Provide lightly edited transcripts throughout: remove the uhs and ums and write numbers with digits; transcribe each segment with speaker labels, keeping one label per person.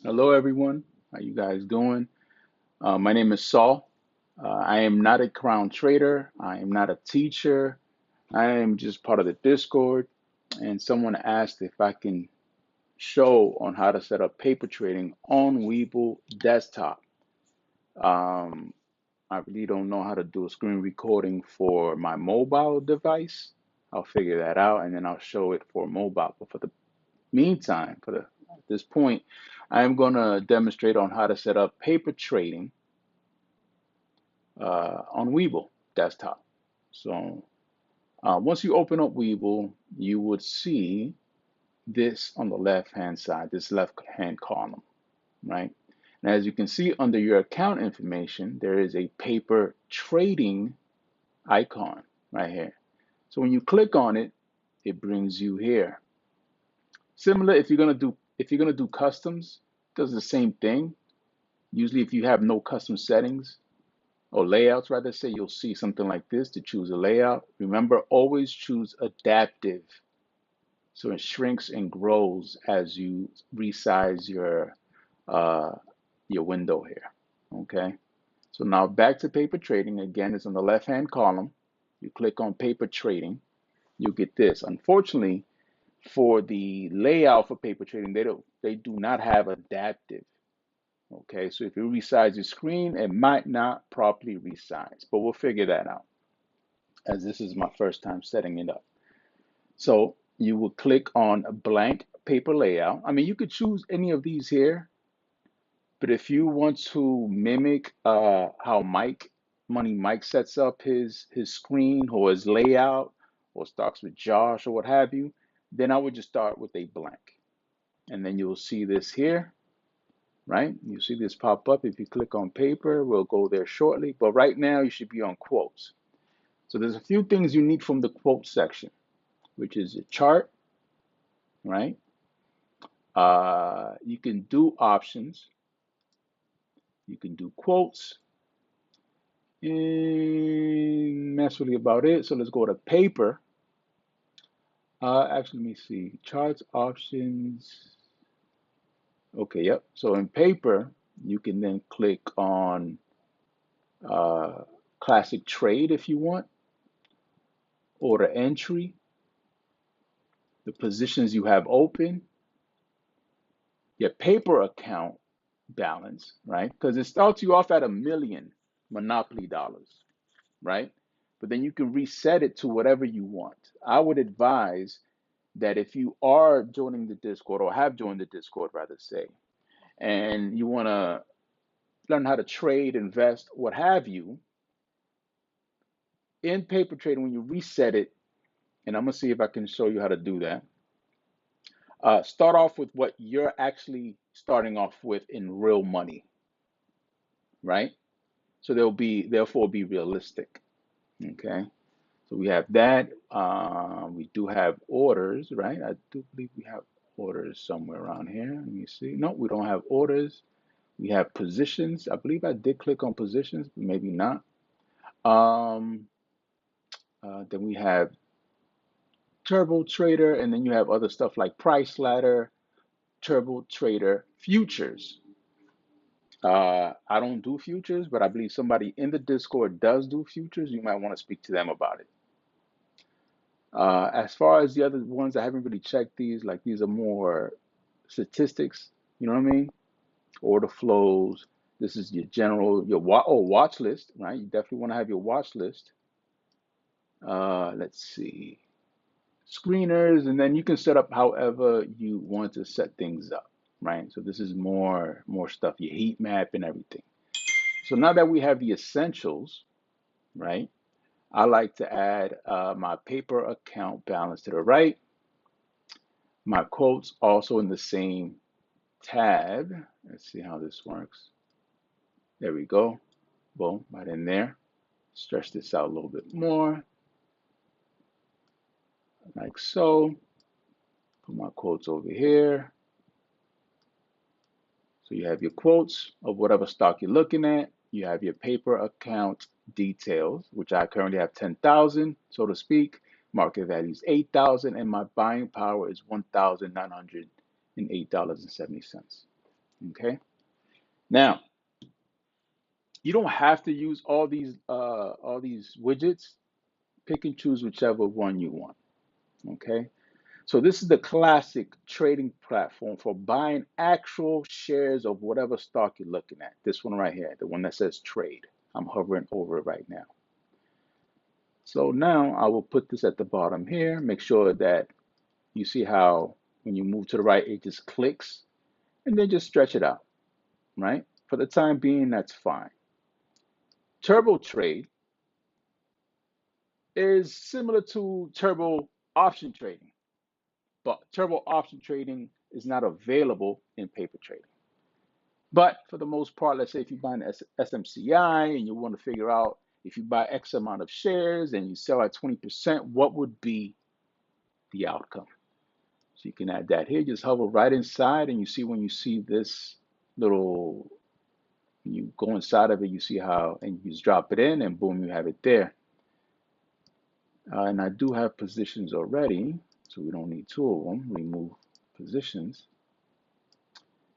Speaker 1: Hello, everyone. How you guys doing? My name is Saul. I am not a crown trader. I am not a teacher. I am just part of the Discord. And someone asked if I can show on how to set up paper trading on Webull desktop. Um, I really don't know how to do a screen recording for my mobile device. I'll figure that out and then I'll show it for mobile. But for the meantime, at this point, I'm going to demonstrate on how to set up paper trading on Webull desktop. So once you open up Webull, you would see this on the left-hand side, this left-hand column, right? And as you can see under your account information, there is a paper trading icon right here. So when you click on it, it brings you here. Similar, if you're gonna do customs, it does the same thing. Usually, if you have no custom settings, or layouts rather say, you'll see something like this to choose a layout. Remember, always choose adaptive. So it shrinks and grows as you resize uh, your window here. Okay. So now back to paper trading. Again, it's on the left-hand column. You click on paper trading, you get this. Unfortunately, for the layout for paper trading, they do not have adaptive. Okay, so if you resize your screen, it might not properly resize, but we'll figure that out as this is my first time setting it up. So you will click on a blank paper layout. I mean, you could choose any of these here, but if you want to mimic how Money Mike sets up his screen or his layout or starts with Josh or what have you, then I would just start with a blank. And then you'll see this here, right? You see this pop up. If you click on paper, we'll go there shortly. But right now, you should be on quotes. So there's a few things you need from the quote section, which is a chart, right? You can do options. You can do quotes. And that's really about it. So let's go to paper. Actually, let me see. Charts, options. Okay, yep. So in paper, you can then click on uh, classic trade if you want, order entry, the positions you have open, your paper account balance, right? Because it starts you off at 1 million Monopoly dollars, right? But then you can reset it to whatever you want. I would advise that if you are joining the Discord or have joined the Discord, rather say, and you want to learn how to trade, invest, what have you, in paper trading, when you reset it, and I'm going to see if I can show you how to do that. Start off with what you're actually starting off with in real money, right? So therefore be realistic. Okay. So we have that. We do have orders, right? I do believe we have orders somewhere around here. Let me see. No, we don't have orders. We have positions. I believe I did click on positions, maybe not. Um, then we have Turbo Trader, and then you have other stuff like Price Ladder, Turbo Trader Futures. I don't do futures, but I believe somebody in the Discord does do futures. You might want to speak to them about it. As far as the other ones, I haven't really checked these. Like these are more statistics. You know what I mean? Order flows. This is your general, watch list, right? You definitely want to have your watch list. Let's see, screeners, and then you can set up however you want to set things up, right? So this is more stuff, your heat map and everything. So now that we have the essentials, right? I like to add my paper account balance to the right, my quotes also in the same tab. Let's see how this works. There we go. Boom, right in there. Stretch this out a little bit more, like so. Put my quotes over here. So you have your quotes of whatever stock you're looking at. You have your paper account details, which I currently have 10,000, so to speak. Market value is 8,000, and my buying power is $1,908.70. Okay. Now, you don't have to use all these widgets. Pick and choose whichever one you want. Okay. So this is the classic trading platform for buying actual shares of whatever stock you're looking at. This one right here, the one that says trade. I'm hovering over it right now. So now I will put this at the bottom here. Make sure that you see how when you move to the right, it just clicks and then just stretch it out, right? For the time being, that's fine. Turbo trade is similar to turbo option trading, but turbo option trading is not available in paper trading. But for the most part, let's say if you buy an SMCI and you want to figure out if you buy X amount of shares and you sell at 20%, what would be the outcome? So you can add that here. Just hover right inside and you see when you see this little, you go inside of it, you see how, and you just drop it in and boom, you have it there. And I do have positions already, so we don't need two of them. Remove positions.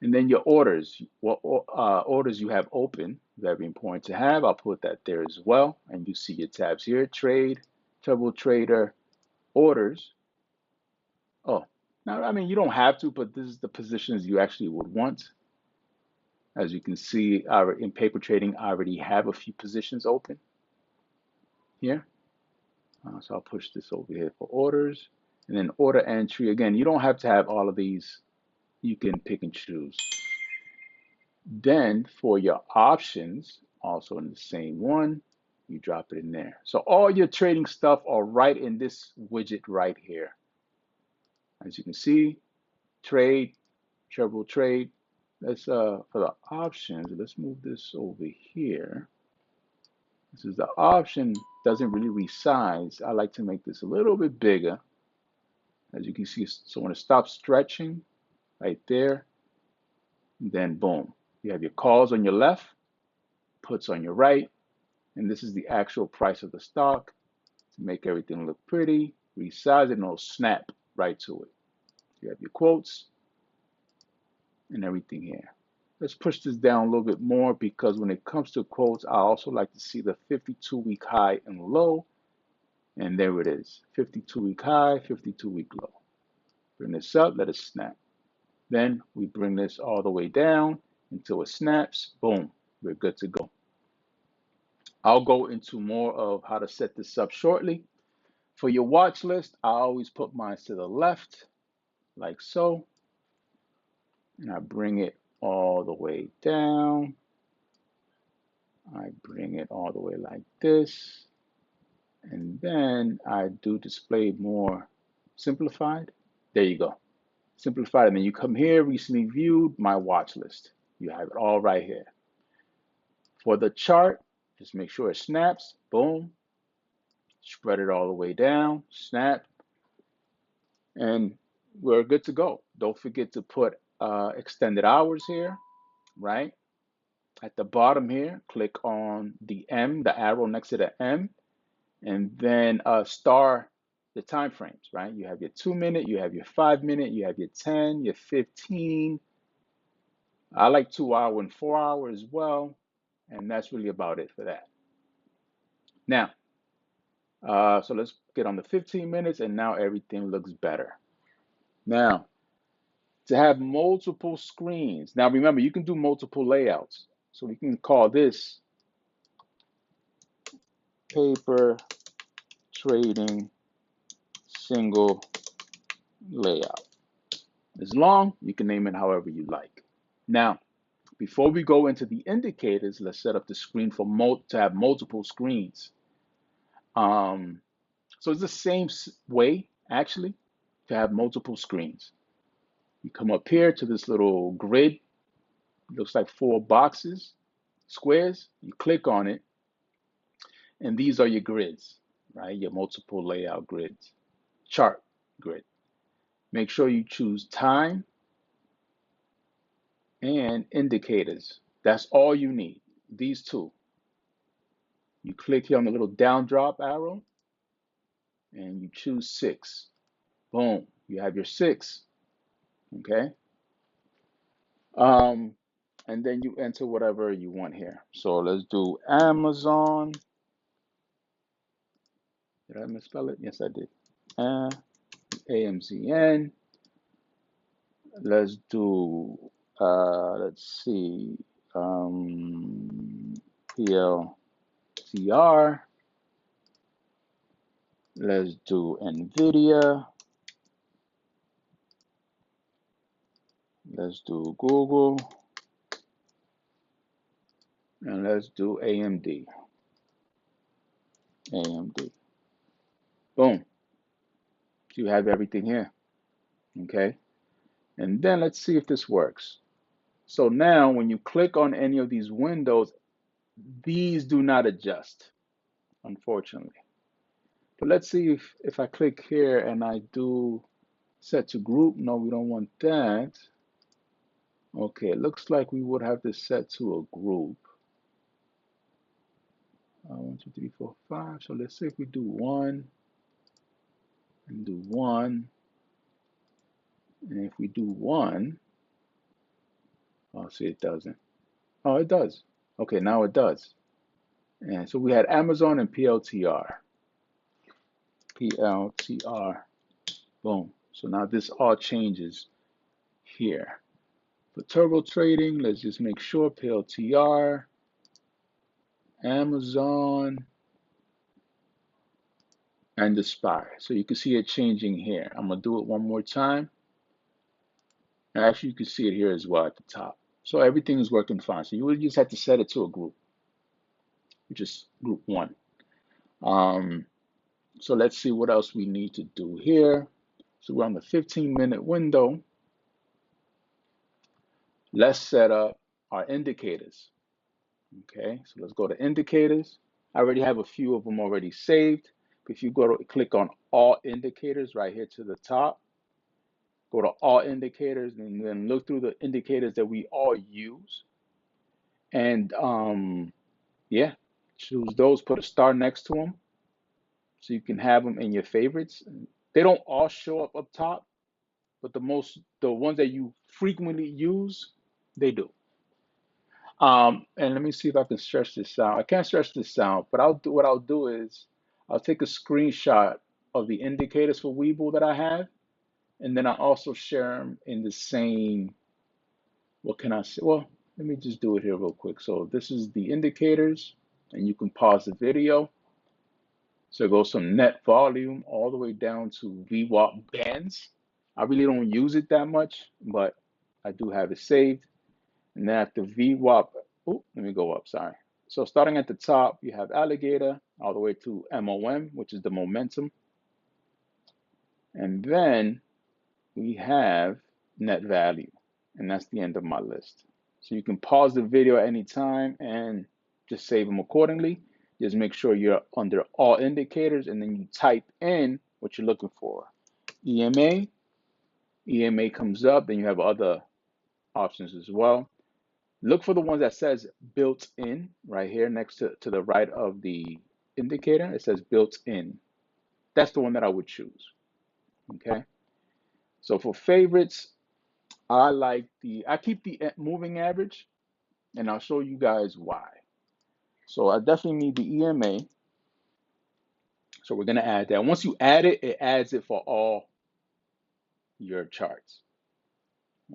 Speaker 1: And then your orders, what orders you have open, very important to have. I'll put that there as well. And you see your tabs here, trade, turbo trader, orders. Oh, now, I mean, you don't have to, but this is the positions you actually would want. As you can see, in paper trading, I already have a few positions open here. So I'll push this over here for orders. And then order entry, again, you don't have to have all of these. You can pick and choose. Then for your options, also in the same one, you drop it in there. So all your trading stuff are right in this widget right here. As you can see, trade, turbo trade. Let's for the options, let's move this over here. This is the option, doesn't really resize. I like to make this a little bit bigger. As you can see, so when it stops stretching right there, then boom, you have your calls on your left, puts on your right, and this is the actual price of the stock. To make everything look pretty, resize it and it'll snap right to it. You have your quotes and everything here. Let's push this down a little bit more because when it comes to quotes, I also like to see the 52-week high and low. And there it is, 52-week high, 52-week low. Bring this up, let it snap. Then we bring this all the way down until it snaps. Boom, we're good to go. I'll go into more of how to set this up shortly. For your watch list, I always put mine to the left, like so. And I bring it all the way down. I bring it all the way like this. And then I do display more simplified. There you go. Simplified. And then you come here, recently viewed, my watch list. You have it all right here. For the chart, just make sure it snaps. Boom. Spread it all the way down. Snap. And we're good to go. Don't forget to put extended hours here, right? At the bottom here, click on the M, the arrow next to the M, and then star the time frames, right? You have your 2-minute, you have your 5-minute, you have your 10, your 15. I like 2 hour and 4 hour as well, and that's really about it for that. Now, so let's get on the 15 minutes, and now everything looks better. Now, to have multiple screens. Now remember, you can do multiple layouts. So we can call this paper trading single layout. It's long, you can name it however you like. Now, before we go into the indicators, let's set up the screen for to have multiple screens. So it's the same way, actually, to have multiple screens. You come up here to this little grid, looks like 4 boxes, squares, you click on it, and these are your grids, right? Your multiple layout grids, chart grid. Make sure you choose time and indicators. That's all you need, these two. You click here on the little down drop arrow and you choose 6. Boom, you have your 6, okay? Um, and then you enter whatever you want here. So let's do Amazon. Did I misspell it? Yes, I did. AMZN. Let's do, let's see, PLTR. Let's do NVIDIA. Let's do Google. And let's do AMD. AMD. Boom. You have everything here. Okay. And then let's see if this works. So now when you click on any of these windows, these do not adjust, unfortunately. But let's see if I click here and I do set to group. No, we don't want that. Okay, it looks like we would have to set to a group. 1, 2, 3, 4, 5. So let's say if we do 1 and do 1, and if we do 1, oh, see, it doesn't. Oh, it does. Okay, now it does. And so we had Amazon and PLTR. PLTR. Boom. So now this all changes here. For turbo trading, let's just make sure PLTR, Amazon, and the SPY. So you can see it changing here. I'm going to do it one more time. And actually, you can see it here as well at the top. So everything is working fine. So you would just have to set it to a group, which is group 1. So let's see what else we need to do here. So we're on the 15-minute window. Let's set up our indicators. Okay, so let's go to indicators. I already have a few of them already saved. If you go to click on all indicators right here to the top, go to all indicators and then look through the indicators that we all use. And yeah, choose those, put a star next to them so you can have them in your favorites. They don't all show up top, but the ones that you frequently use, they do. And let me see if I can stretch this out. I can't stretch this out, but what I'll do is I'll take a screenshot of the indicators for Webull that I have, and then I also share them in the same, what can I say? Well, let me just do it here real quick. So this is the indicators, and you can pause the video. So it goes from net volume all the way down to VWAP bands. I really don't use it that much, but I do have it saved. And then after VWAP, oh, let me go up, sorry. So starting at the top, you have alligator all the way to MOM, which is the momentum. And then we have net value, and that's the end of my list. So you can pause the video at any time and just save them accordingly. Just make sure you're under all indicators and then you type in what you're looking for. EMA, EMA comes up, then you have other options as well. Look for the ones that says built in right here next to the right of the indicator. It says built in. That's the one that I would choose. Okay. So for favorites, I keep the moving average and I'll show you guys why. So I definitely need the EMA. So we're going to add that. Once you add it, it adds it for all your charts.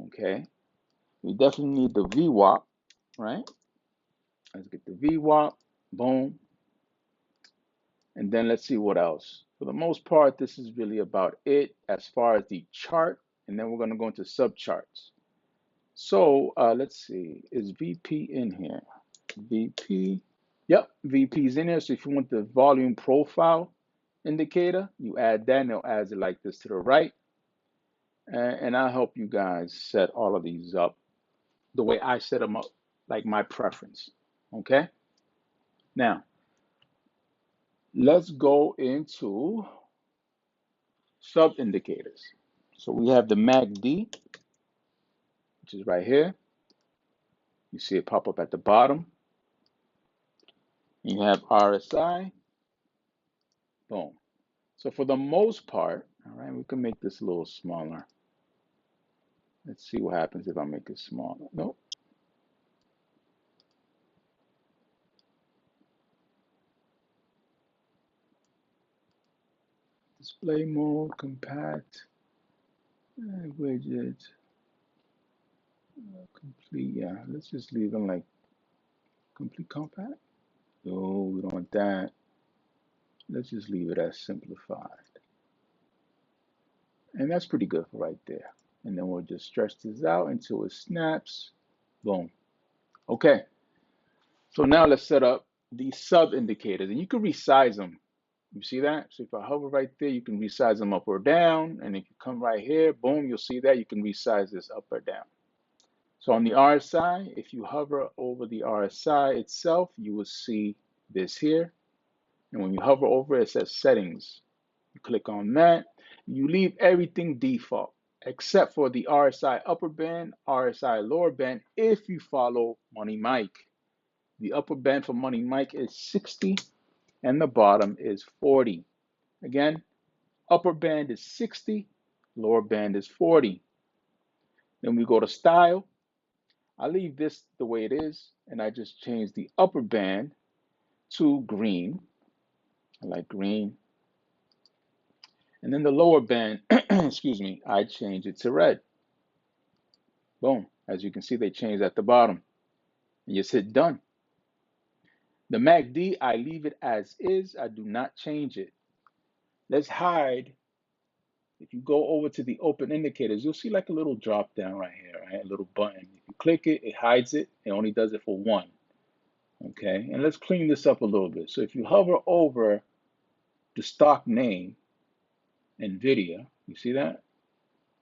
Speaker 1: Okay. We definitely need the VWAP, right? Let's get the VWAP. Boom. And then let's see what else. For the most part, this is really about it as far as the chart. And then we're going to go into subcharts. So let's see. Is VP in here? VP. Yep, VP is in here. So if you want the volume profile indicator, you add that and it'll add it like this to the right. And I'll help you guys set all of these up the way I set them up, like my preference. Okay. Now, let's go into sub indicators. So we have the MACD, which is right here. You see it pop up at the bottom. You have RSI. Boom. So for the most part, all right, we can make this a little smaller. Let's see what happens if I make it smaller. Nope. Display mode, compact, widget, complete. Yeah, let's just leave them like complete compact. No, we don't want that. Let's just leave it as simplified. And that's pretty good for right there. And then we'll just stretch this out until it snaps. Boom. Okay. So now let's set up the sub indicators, and you can resize them. You see that? So if I hover right there, you can resize them up or down. And if you come right here, boom, you'll see that you can resize this up or down. So on the RSI, if you hover over the RSI itself, you will see this here. And when you hover over it, it says settings. You click on that. You leave everything default except for the RSI upper band, RSI lower band if you follow Money Mike. The upper band for Money Mike is 60 and the bottom is 40. Again, upper band is 60, lower band is 40. Then we go to style. I leave this the way it is and I just change the upper band to green. I like green. And then the lower band, excuse me, I change it to red. Boom. As you can see, they changed at the bottom. And just hit done. The MACD, I leave it as is. I do not change it. Let's hide. If you go over to the open indicators, you'll see like a little drop down right here, right? A little button. If you click it, it hides it. It only does it for one. Okay. And let's clean this up a little bit. So if you hover over the stock name, NVIDIA, you see that?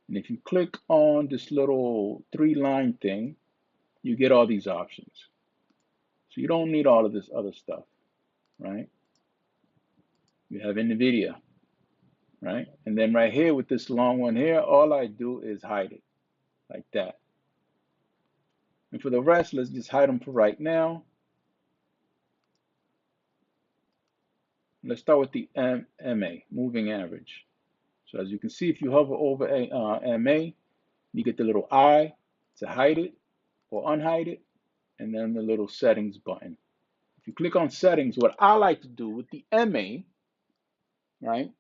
Speaker 1: And if you click on this little 3-line thing, you get all these options. So you don't need all of this other stuff, right? You have NVIDIA, right? And then right here with this long one here, all I do is hide it like that. And for the rest, let's just hide them for right now. Let's start with the MA, moving average. So as you can see, if you hover over MA, you get the little I to hide it or unhide it, and then the little settings button. If you click on settings, what I like to do with the MA, right?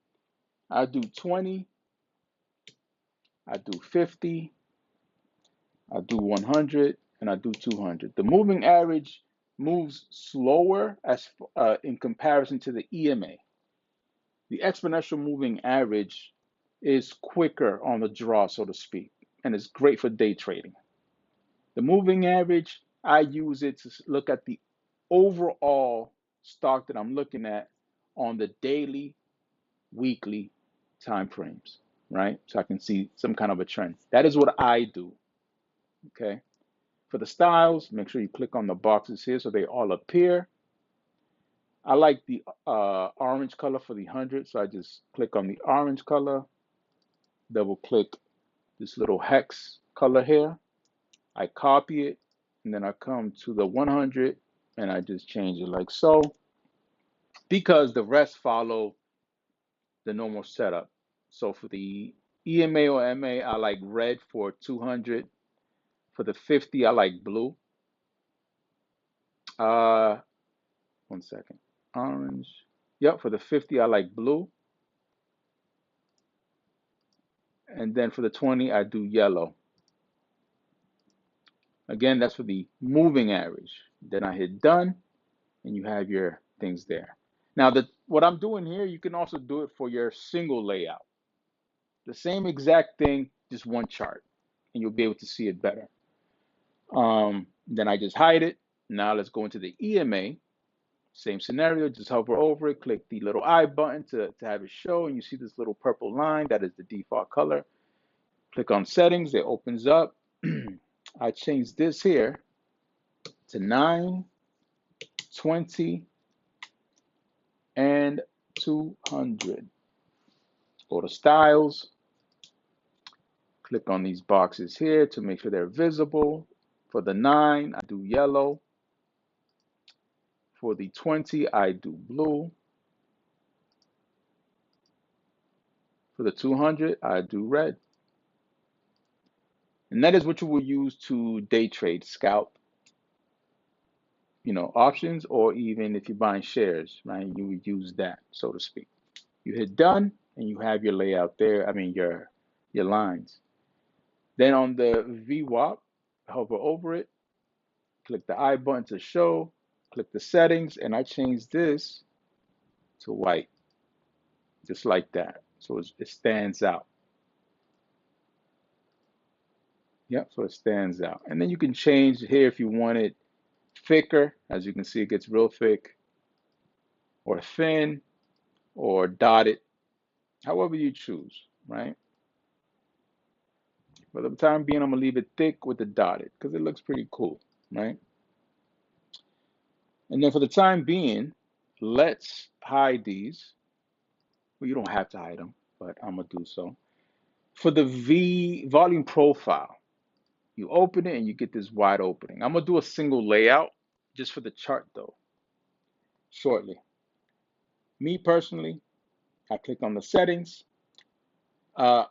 Speaker 1: I do 20, I do 50, I do 100, and I do 200. The moving average moves slower as in comparison to the EMA. The exponential moving average is quicker on the draw, so to speak, and it's great for day trading. The moving average, I use it to look at the overall stock that I'm looking at on the daily, weekly time frames, right? So I can see some kind of a trend. That is what I do, okay? For the styles, make sure you click on the boxes here so they all appear. I like the orange color for the 100, so I just click on the orange color, double click this little hex color here. I copy it, and then I come to the 100, and I just change it like so, because the rest follow the normal setup. So for the EMA or MA, I like red for 200. For the 50, I like blue. Uh, 1 second. Orange. Yep, for the 50, I like blue. And then for the 20, I do yellow. Again, that's for the moving average. Then I hit done, and you have your things there. Now, what I'm doing here, you can also do it for your single layout. The same exact thing, just one chart, and you'll be able to see it better. Then I just hide it. Now let's go into the EMA. Same scenario, just hover over it, click the little I button to have it show, and you see this little purple line, that is the default color. Click on settings, it opens up. I change this here to 9, 20, and 200. Go to styles, click on these boxes here to make sure they're visible. For the 9, I do yellow. For the 20, I do blue. For the 200, I do red. And that is what you will use to day trade, scalp, options, or even if you're buying shares, right? You would use that, so to speak. You hit done and you have your layout there. I mean your lines. Then on the VWAP, hover over it, click the I button to show, click the settings, and I changed this to white, just like that. So it stands out. Yep, so it stands out. And then you can change here if you want it thicker. As you can see, it gets real thick, or thin, or dotted, however you choose, right? For the time being, I'm gonna leave it thick with the dotted because it looks pretty cool, right? And then for the time being, let's hide these. Well, you don't have to hide them, but I'm gonna do so. For the V volume profile, you open it and you get this wide opening. I'm gonna do a single layout just for the chart though, shortly. Me personally, I click on the settings. Uh,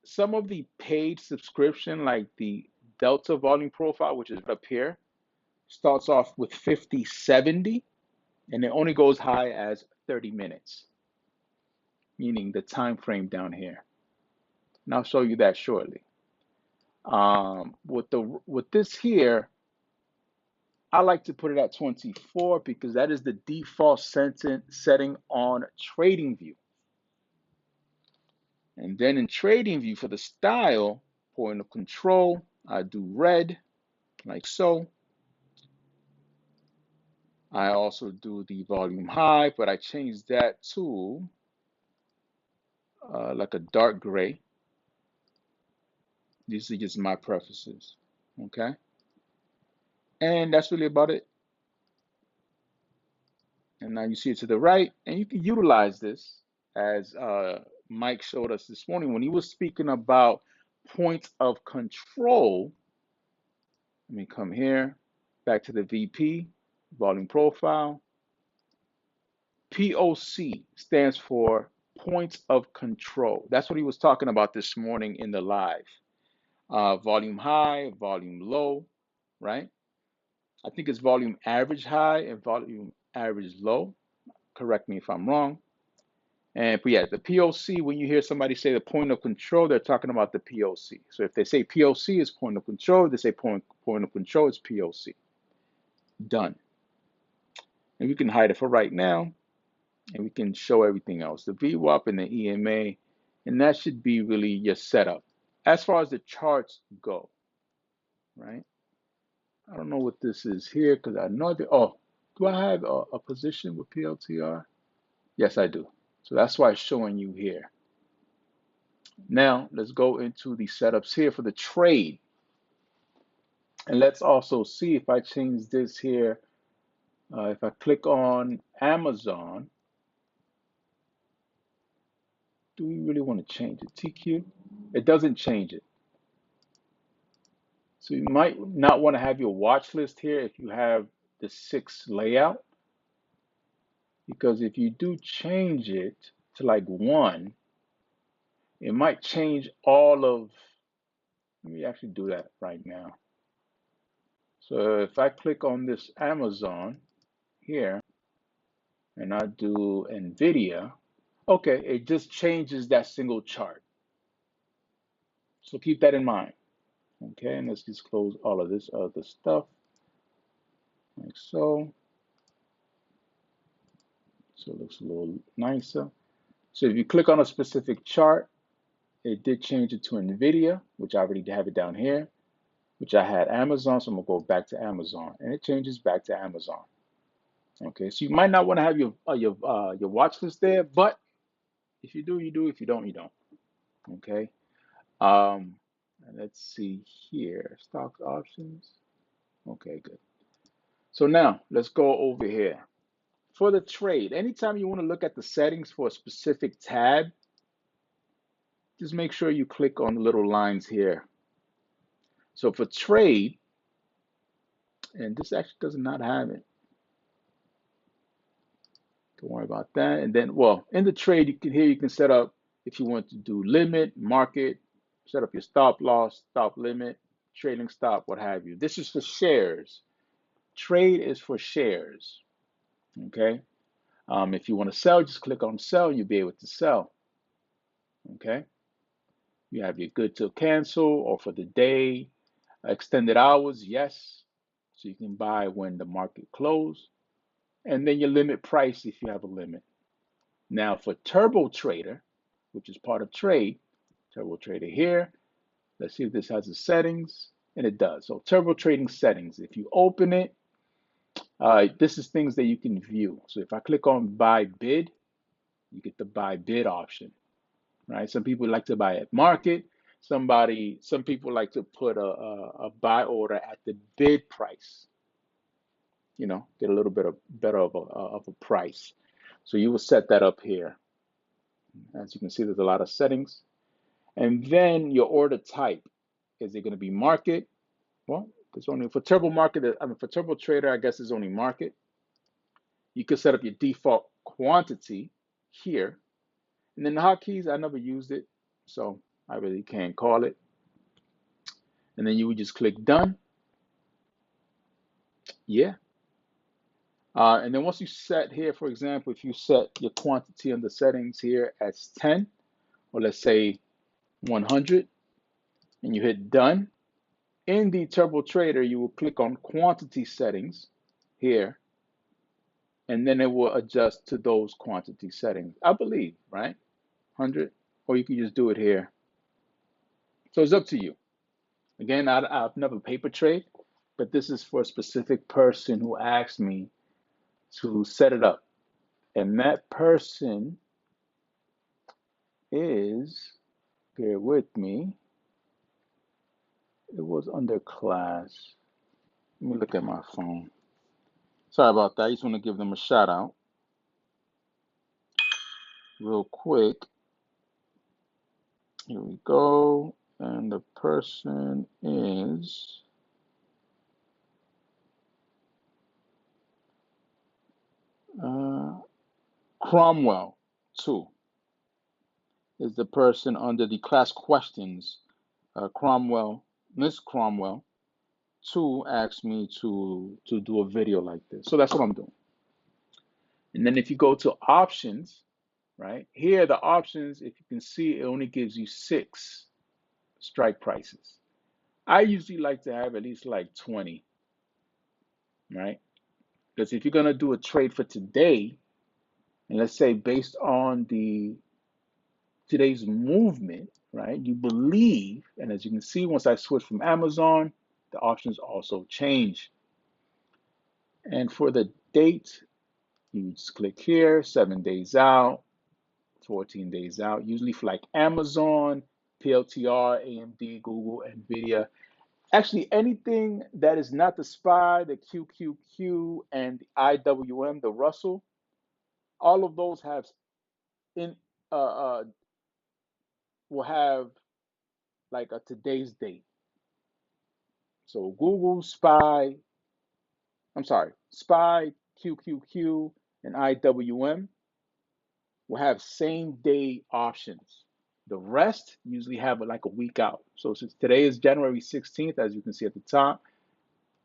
Speaker 1: some of the paid subscription, like the Delta volume profile, which is up here, starts off with 50/70, and it only goes high as 30 minutes, meaning the time frame down here. And I'll show you that shortly. With this here, I like to put it at 24 because that is the default setting on TradingView. And then in TradingView for the style, point of control, I do red, like so. I also do the volume high, but I changed that to like a dark gray. These are just my preferences, okay? And that's really about it. And now you see it to the right, and you can utilize this as Mike showed us this morning when he was speaking about points of control. Let me come here, back to the VP, volume profile. POC stands for points of control. That's what he was talking about this morning in the live. Volume high, volume low, right? I think it's volume average high and volume average low. Correct me if I'm wrong. But yeah, the POC, when you hear somebody say the point of control, they're talking about the POC. So if they say POC is point of control, they say point of control is POC. Done. And we can hide it for right now, and we can show everything else, the VWAP and the EMA, and that should be really your setup. As far as the charts go, right? I don't know what this is here because I know that, oh, do I have a position with PLTR? Yes, I do. So that's why it's showing you here. Now, let's go into the setups here for the trade. And let's also see if I change this here. If I click on Amazon, do we really want to change it? TQ? It doesn't change it. So you might not want to have your watch list here if you have the 6 layout, because if you do change it to like 1, it might change all of, let me actually do that right now. So if I click on this Amazon here and I do NVIDIA, okay, it just changes that single chart. So keep that in mind. Okay, and let's just close all of this other stuff like so. So it looks a little nicer. So if you click on a specific chart, it did change it to NVIDIA, which I already have it down here, which I had Amazon, so I'm gonna go back to Amazon, and it changes back to Amazon. Okay, so you might not want to have your watch list there, but if you do, you do. If you don't, you don't. Okay. And let's see here, stocks options. Okay, good. So now let's go over here. For the trade, anytime you want to look at the settings for a specific tab, just make sure you click on the little lines here. So for trade, and this actually does not have it. Don't worry about that. And then, well, in the trade, you can set up if you want to do limit, market, Set up your stop loss, stop limit, trading stop, what have you. This is for shares. Trade is for shares. Okay. If you want to sell, just click on sell. You'll be able to sell. Okay. You have your good till cancel or for the day. Extended hours, yes. So you can buy when the market closed. And then your limit price if you have a limit. Now for Turbo Trader, which is part of trade, Turbo Trader here. Let's see if this has the settings. And it does. So Turbo Trading settings. If you open it, this is things that you can view. So if I click on buy bid, you get the buy bid option, right? Some people like to buy at market. Some people like to put a buy order at the bid price, get a little bit of better of a price. So you will set that up here. As you can see, there's a lot of settings. And then your order type. Is it going to be market? Well, there's only for Turbo Market, for Turbo Trader, I guess it's only market. You can set up your default quantity here. And then the hotkeys, I never used it, so I really can't call it. And then you would just click done. Yeah. And then once you set here, for example, if you set your quantity on the settings here as 10, or let's say 100, and you hit done, in the Turbo Trader, you will click on quantity settings here, and then it will adjust to those quantity settings, I believe, right? 100, or you can just do it here. So it's up to you. Again, I've never paper trade, but this is for a specific person who asked me to set it up. And that person is, bear with me, it was under class. Let me look at my phone. Sorry about that. I just want to give them a shout out real quick. Here we go. And the person is Cromwell 2 is the person under the class questions. Miss Cromwell 2 asked me to do a video like this. So that's what I'm doing. And then if you go to options, right, here the options, if you can see, it only gives you 6 strike prices. I usually like to have at least like 20, right? Because if you're going to do a trade for today, and let's say based on today's movement, right, you believe, and as you can see, once I switch from Amazon, the options also change. And for the date, you just click here, 7 days out, 14 days out, usually for like Amazon, PLTR, AMD, Google, NVIDIA. Actually, anything that is not the SPY, the QQQ, and the IWM, the Russell, all of those have in will have like a today's date. So Google, SPY, QQQ, and IWM will have same day options. The rest usually have like a week out. So since today is January 16th, as you can see at the top,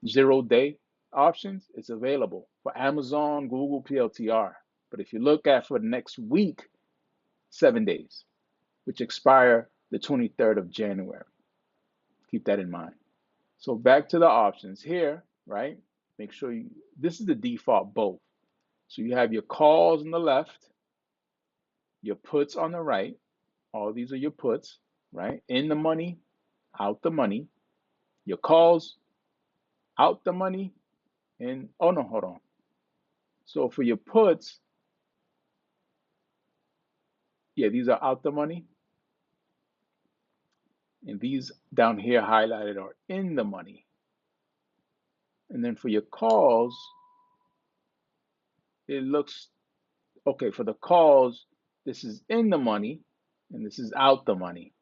Speaker 1: 0 day options, it's available for Amazon, Google, PLTR. But if you look at for the next week, 7 days, which expire the 23rd of January. Keep that in mind. So back to the options here, right? Make sure this is the default both. So you have your calls on the left, your puts on the right. All these are your puts, right? In the money, out the money. Your calls, out the money, and oh no, hold on. So for your puts, yeah, these are out the money. And these down here highlighted are in the money. And then for your calls, it looks okay. For the calls, this is in the money and this is out the money.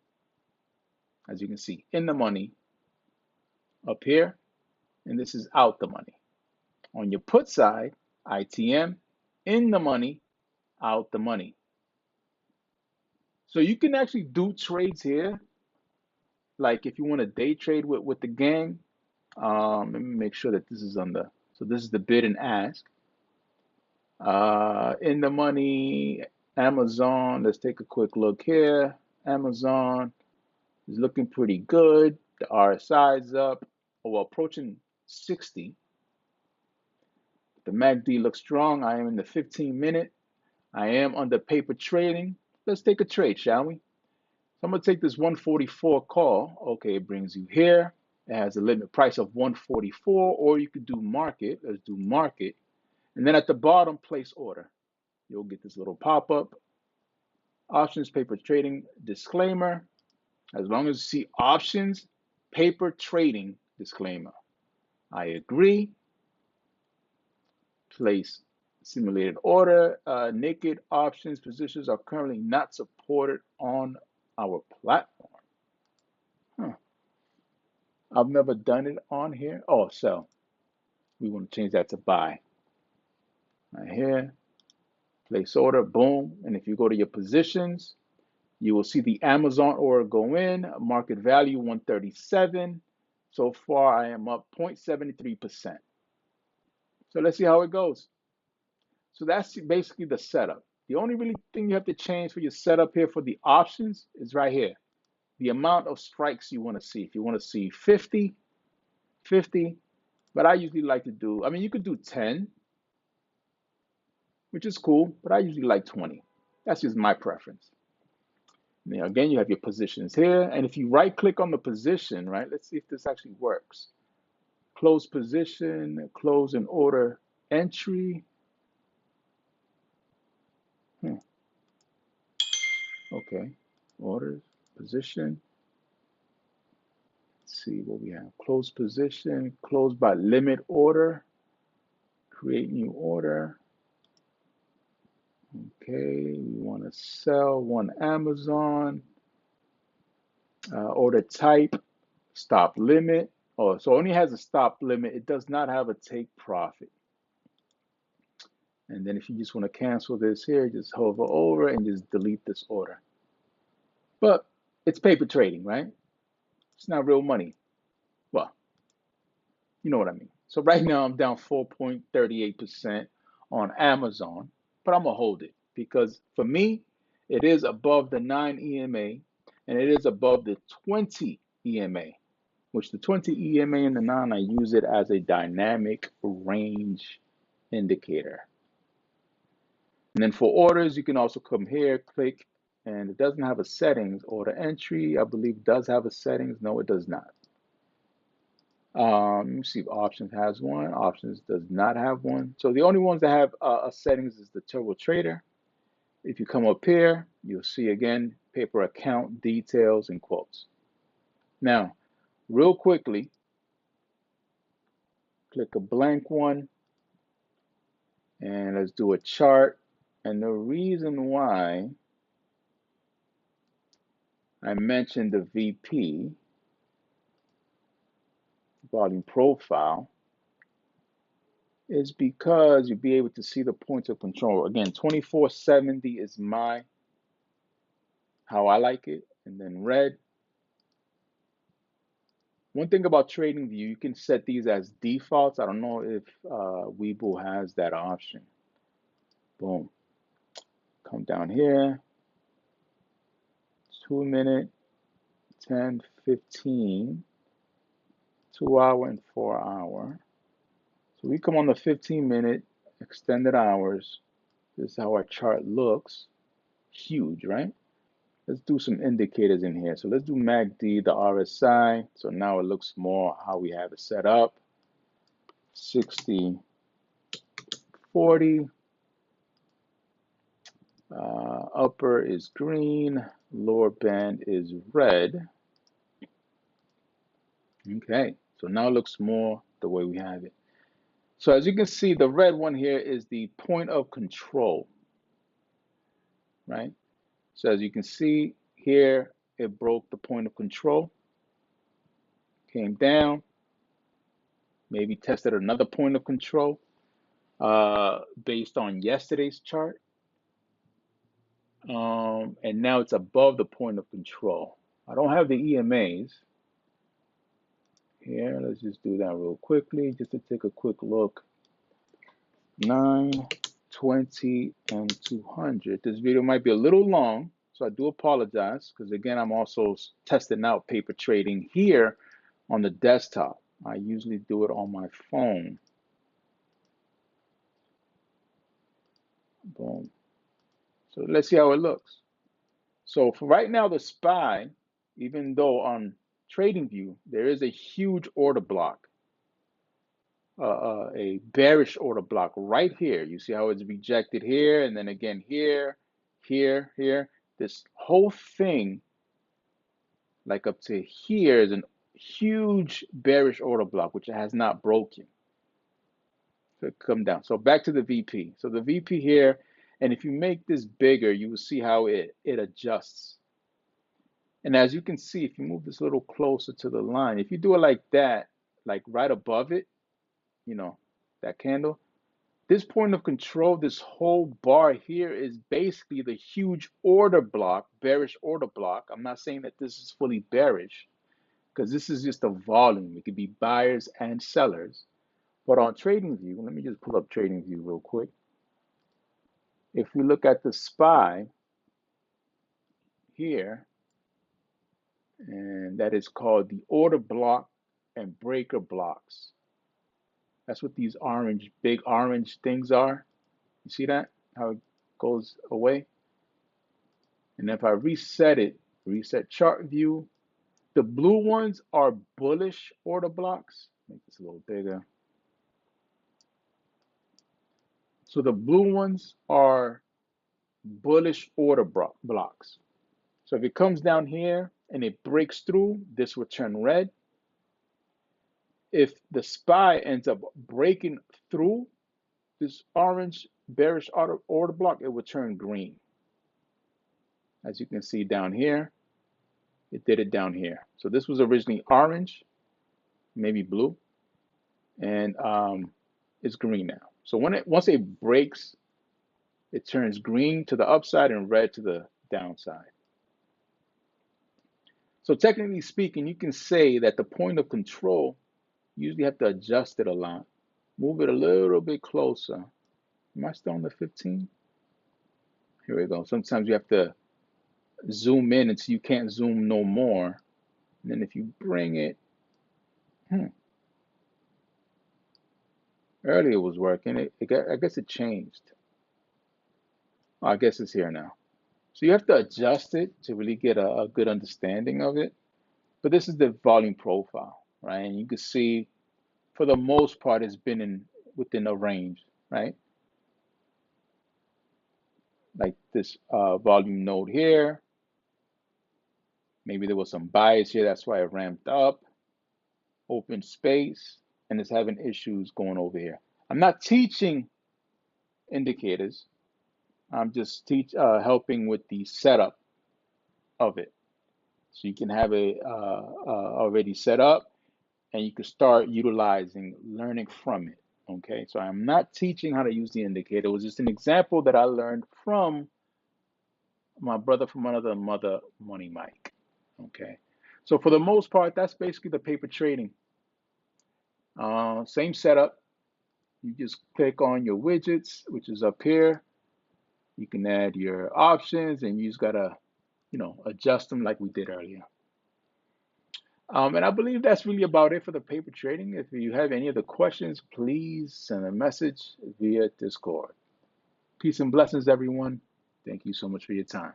Speaker 1: As you can see, in the money up here, and this is out the money. On your put side, ITM, in the money, out the money. So you can actually do trades here like if you want to day trade with the gang, let me make sure that this is on the, so this is the bid and ask. In the money, Amazon, let's take a quick look here. Amazon is looking pretty good. The RSI is up, well, approaching 60. The MACD looks strong. I am in the 15-minute. I am under paper trading. Let's take a trade, shall we? So I'm going to take this 144 call. Okay, it brings you here. It has a limit price of 144, or you could do market. Let's do market. And then at the bottom, place order. You'll get this little pop-up. Options, paper trading, disclaimer. As long as you see options, paper trading, disclaimer. I agree. Place simulated order. Naked options positions are currently not supported on our platform. Huh. I've never done it on here. Oh, sell. We want to change that to buy. Right here, place order, boom. And if you go to your positions, you will see the Amazon order go in, market value 137. So far, I am up 0.73%. So let's see how it goes. So that's basically the setup. The only really thing you have to change for your setup here for the options is right here. The amount of strikes you want to see. If you want to see 50, 50, but I usually like to do, I mean, you could do 10, which is cool, but I usually like 20. That's just my preference. Now, again, you have your positions here, and if you right click on the position, right, let's see if this actually works. Close position, close and order entry. Okay, orders, position. Let's see what we have. Close position, close by limit order, create new order. Okay, we want to sell one Amazon. Order type, stop limit. Oh, so it only has a stop limit. It does not have a take profit. And then if you just want to cancel this here, just hover over and just delete this order. But it's paper trading, right? It's not real money. Well, you know what I mean. So right now I'm down 4.38% on Amazon, but I'm gonna hold it because for me, it is above the 9 EMA and it is above the 20 EMA, which the 20 EMA and the 9, I use it as a dynamic range indicator. And then for orders, you can also come here, click, and it doesn't have a settings. Order entry, I believe, does have a settings. No, it does not. Let me see if options has one. Options does not have one. So the only ones that have a settings is the Turbo Trader. If you come up here, you'll see again, paper account details and quotes. Now, real quickly, click a blank one, and let's do a chart. And the reason why I mentioned the VP, volume profile, is because you'll be able to see the points of control. Again, 2470 is how I like it. And then red. One thing about TradingView, you can set these as defaults. I don't know if Webull has that option. Boom. Come down here. 2 minute, 10, 15, 2 hour, and 4 hour. So we come on the 15-minute extended hours. This is how our chart looks. Huge, right? Let's do some indicators in here. So let's do MACD, the RSI. So now it looks more how we have it set up. 60, 40. Upper is green, lower band is red. Okay, so now it looks more the way we have it. So as you can see, the red one here is the point of control, right? So as you can see here, it broke the point of control, came down, maybe tested another point of control based on yesterday's chart. And now it's above the point of control. I don't have the EMAs, here. Let's just do that real quickly, just to take a quick look. 9, 20, and 200. This video might be a little long, so I do apologize, because again, I'm also testing out paper trading here on the desktop. I usually do it on my phone. Boom. So let's see how it looks. So for right now, the SPY, even though on TradingView, there is a huge order block, a bearish order block right here. You see how it's rejected here, and then again here, here, here. This whole thing, like up to here, is a huge bearish order block, which it has not broken. So come down. So back to the VP. So the VP here, and if you make this bigger, you will see how it adjusts. And as you can see, if you move this a little closer to the line, if you do it like that, like right above it, you know, that candle, this point of control, this whole bar here is basically the huge order block, bearish order block. I'm not saying that this is fully bearish, because this is just a volume. It could be buyers and sellers. But on TradingView, let me just pull up TradingView real quick. If we look at the SPY here, and that is called the order block and breaker blocks. That's what these orange, big orange things are. You see that? How it goes away? And if I reset it, reset chart view, the blue ones are bullish order blocks. Make this a little bigger. So the blue ones are bullish order blocks. So if it comes down here and it breaks through, this will turn red. If the SPY ends up breaking through this orange bearish order block, it will turn green. As you can see down here, it did it down here. So this was originally orange, maybe blue, and it's green now. So once it breaks, it turns green to the upside and red to the downside. So technically speaking, you can say that the point of control, you usually have to adjust it a lot. Move it a little bit closer. Am I still on the 15? Here we go. Sometimes you have to zoom in until you can't zoom no more. And then if you bring it, earlier it was working. I guess it changed. Oh, I guess it's here now. So you have to adjust it to really get a good understanding of it. But this is the volume profile, right? And you can see, for the most part, it's been within a range, right? Like this volume node here. Maybe there was some bias here, that's why it ramped up. Open space, and it's having issues going over here. I'm not teaching indicators. I'm just helping with the setup of it. So you can have it already set up, and you can start utilizing, learning from it. Okay, so I'm not teaching how to use the indicator. It was just an example that I learned from my brother from another mother, Money Mike. Okay, so for the most part, that's basically the paper trading. Same setup. You just click on your widgets, which is up here. You can add your options, and you just gotta, adjust them like we did earlier. And I believe that's really about it for the paper trading. If you have any other questions, please send a message via Discord. Peace and blessings, everyone. Thank you so much for your time.